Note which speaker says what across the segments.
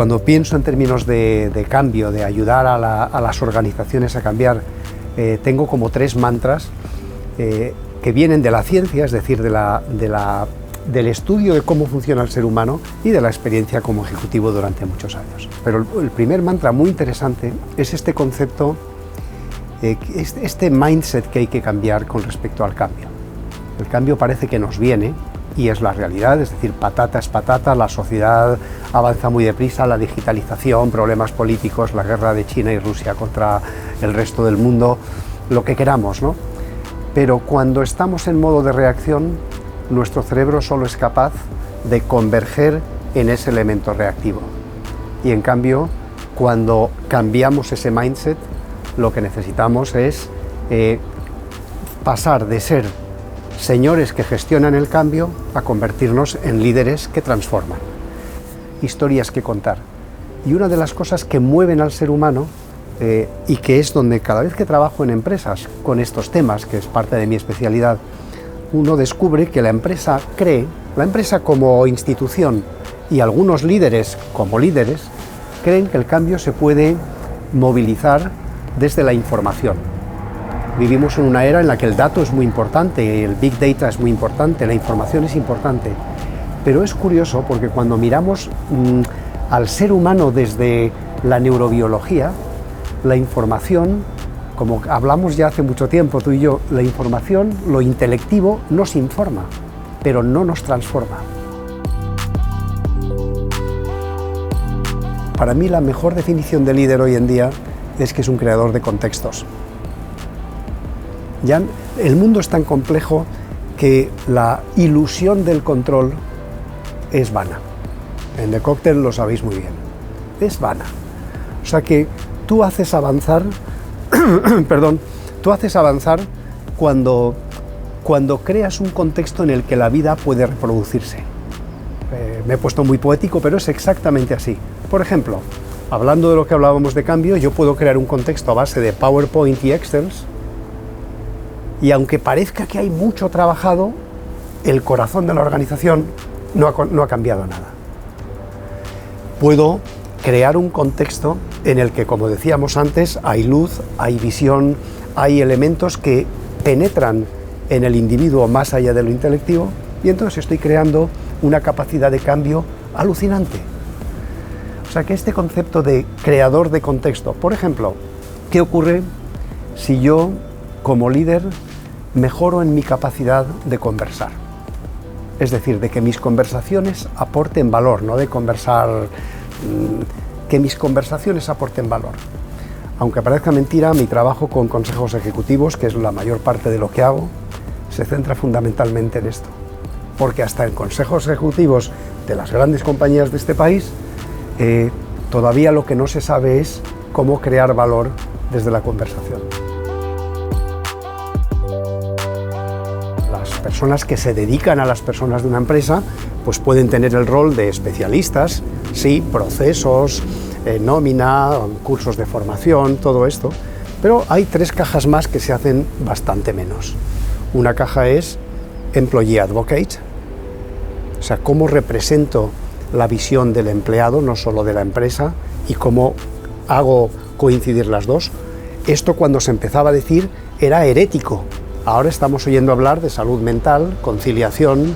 Speaker 1: cuando pienso en términos de cambio, de ayudar a las organizaciones a cambiar, tengo como 3 mantras que vienen de la ciencia, es decir, del estudio de cómo funciona el ser humano y de la experiencia como ejecutivo durante muchos años. Pero el primer mantra muy interesante es este concepto, este mindset que hay que cambiar con respecto al cambio. El cambio parece que nos viene y es la realidad, es decir, patata es patata, la sociedad avanza muy deprisa, la digitalización, problemas políticos, la guerra de China y Rusia contra el resto del mundo, lo que queramos, ¿no? Pero cuando estamos en modo de reacción, nuestro cerebro solo es capaz de converger en ese elemento reactivo. Y en cambio, cuando cambiamos ese mindset, lo que necesitamos es pasar de ser señores que gestionan el cambio a convertirnos en líderes que transforman. Historias que contar. Y una de las cosas que mueven al ser humano, y que es donde cada vez que trabajo en empresas con estos temas, que es parte de mi especialidad, uno descubre que la empresa como institución y algunos líderes como líderes, creen que el cambio se puede movilizar desde la información. Vivimos en una era en la que el dato es muy importante, el Big Data es muy importante, la información es importante. Pero es curioso porque cuando miramos al ser humano desde la neurobiología, la información, como hablamos ya hace mucho tiempo tú y yo, la información, lo intelectivo, nos informa, pero no nos transforma. Para mí la mejor definición de líder hoy en día es que es un creador de contextos. Ya el mundo es tan complejo que la ilusión del control es vana. En The Cocktail lo sabéis muy bien. Es vana. O sea que tú haces avanzar, cuando creas un contexto en el que la vida puede reproducirse. Me he puesto muy poético, pero es exactamente así. Por ejemplo, hablando de lo que hablábamos de cambio, yo puedo crear un contexto a base de PowerPoint y Excel, y aunque parezca que hay mucho trabajado, el corazón de la organización no ha cambiado nada. Puedo crear un contexto en el que, como decíamos antes, hay luz, hay visión, hay elementos que penetran en el individuo más allá de lo intelectivo, y entonces estoy creando una capacidad de cambio alucinante. O sea que este concepto de creador de contexto, por ejemplo, ¿qué ocurre si yo, como líder, mejoro en mi capacidad de conversar? Es decir, de que mis conversaciones aporten valor, no de conversar, que mis conversaciones aporten valor. Aunque parezca mentira, mi trabajo con consejos ejecutivos, que es la mayor parte de lo que hago, se centra fundamentalmente en esto. Porque hasta en consejos ejecutivos de las grandes compañías de este país, todavía lo que no se sabe es cómo crear valor desde la conversación. Las personas que se dedican a las personas de una empresa, pues pueden tener el rol de especialistas, sí, procesos, nómina, cursos de formación, todo esto, pero hay 3 cajas más que se hacen bastante menos. Una caja es Employee Advocate, o sea, cómo represento la visión del empleado, no solo de la empresa, y cómo hago coincidir las dos. Esto, cuando se empezaba a decir, era herético. Ahora estamos oyendo hablar de salud mental, conciliación,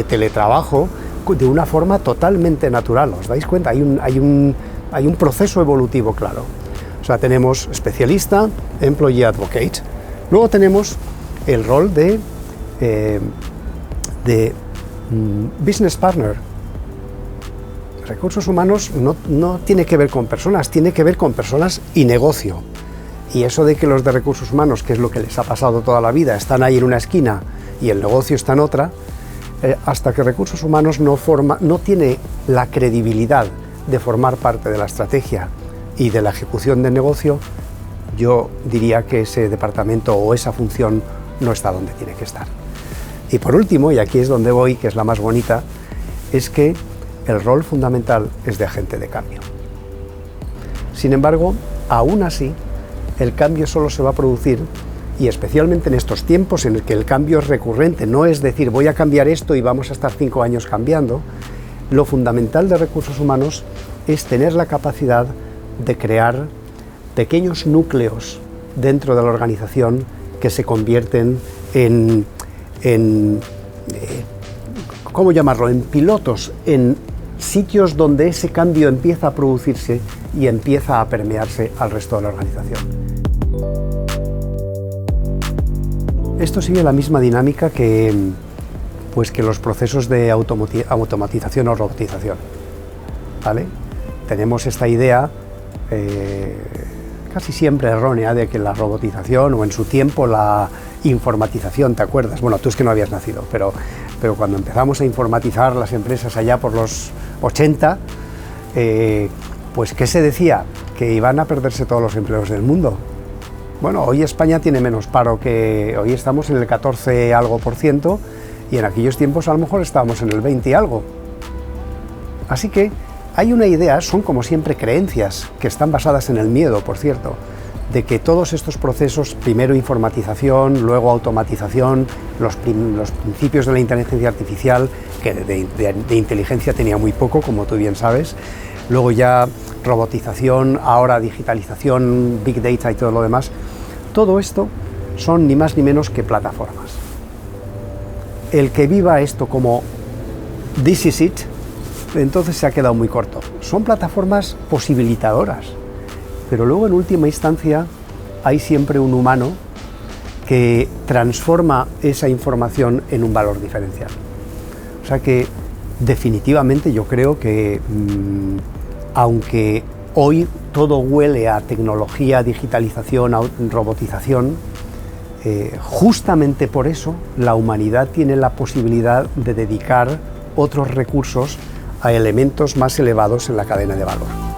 Speaker 1: teletrabajo, de una forma totalmente natural. ¿Os dais cuenta? Hay un proceso evolutivo claro. O sea, tenemos especialista, Employee Advocate. Luego tenemos el rol de Business Partner. Recursos humanos no tiene que ver con personas, tiene que ver con personas y negocio. Y eso de que los de recursos humanos, que es lo que les ha pasado toda la vida, están ahí en una esquina y el negocio está en otra, hasta que recursos humanos no tiene la credibilidad de formar parte de la estrategia y de la ejecución del negocio, yo diría que ese departamento o esa función no está donde tiene que estar. Y por último, y aquí es donde voy, que es la más bonita, es que el rol fundamental es de agente de cambio. Sin embargo, aún así, el cambio solo se va a producir, y especialmente en estos tiempos en el que el cambio es recurrente, no es decir voy a cambiar esto y vamos a estar 5 años cambiando, lo fundamental de recursos humanos es tener la capacidad de crear pequeños núcleos dentro de la organización que se convierten en ¿cómo llamarlo?, en pilotos, en sitios donde ese cambio empieza a producirse y empieza a permearse al resto de la organización. Esto sigue la misma dinámica que los procesos de automatización o robotización, ¿vale? Tenemos esta idea casi siempre errónea de que la robotización, o en su tiempo la informatización, ¿te acuerdas? Bueno, tú es que no habías nacido, pero cuando empezamos a informatizar las empresas allá por los 80, pues ¿qué se decía? Que iban a perderse todos los empleos del mundo. Bueno, hoy España tiene menos paro que... Hoy estamos en el 14 algo por ciento, y en aquellos tiempos a lo mejor estábamos en el 20 y algo. Así que hay una idea, son como siempre creencias, que están basadas en el miedo, por cierto, de que todos estos procesos, primero informatización, luego automatización, los principios de la inteligencia artificial, que de inteligencia tenía muy poco, como tú bien sabes, luego ya robotización, ahora digitalización, big data y todo lo demás, todo esto son ni más ni menos que plataformas. El que viva esto como this is it, entonces se ha quedado muy corto. Son plataformas posibilitadoras, pero luego en última instancia hay siempre un humano que transforma esa información en un valor diferencial. O sea que definitivamente yo creo que aunque hoy todo huele a tecnología, digitalización, robotización, justamente por eso la humanidad tiene la posibilidad de dedicar otros recursos a elementos más elevados en la cadena de valor.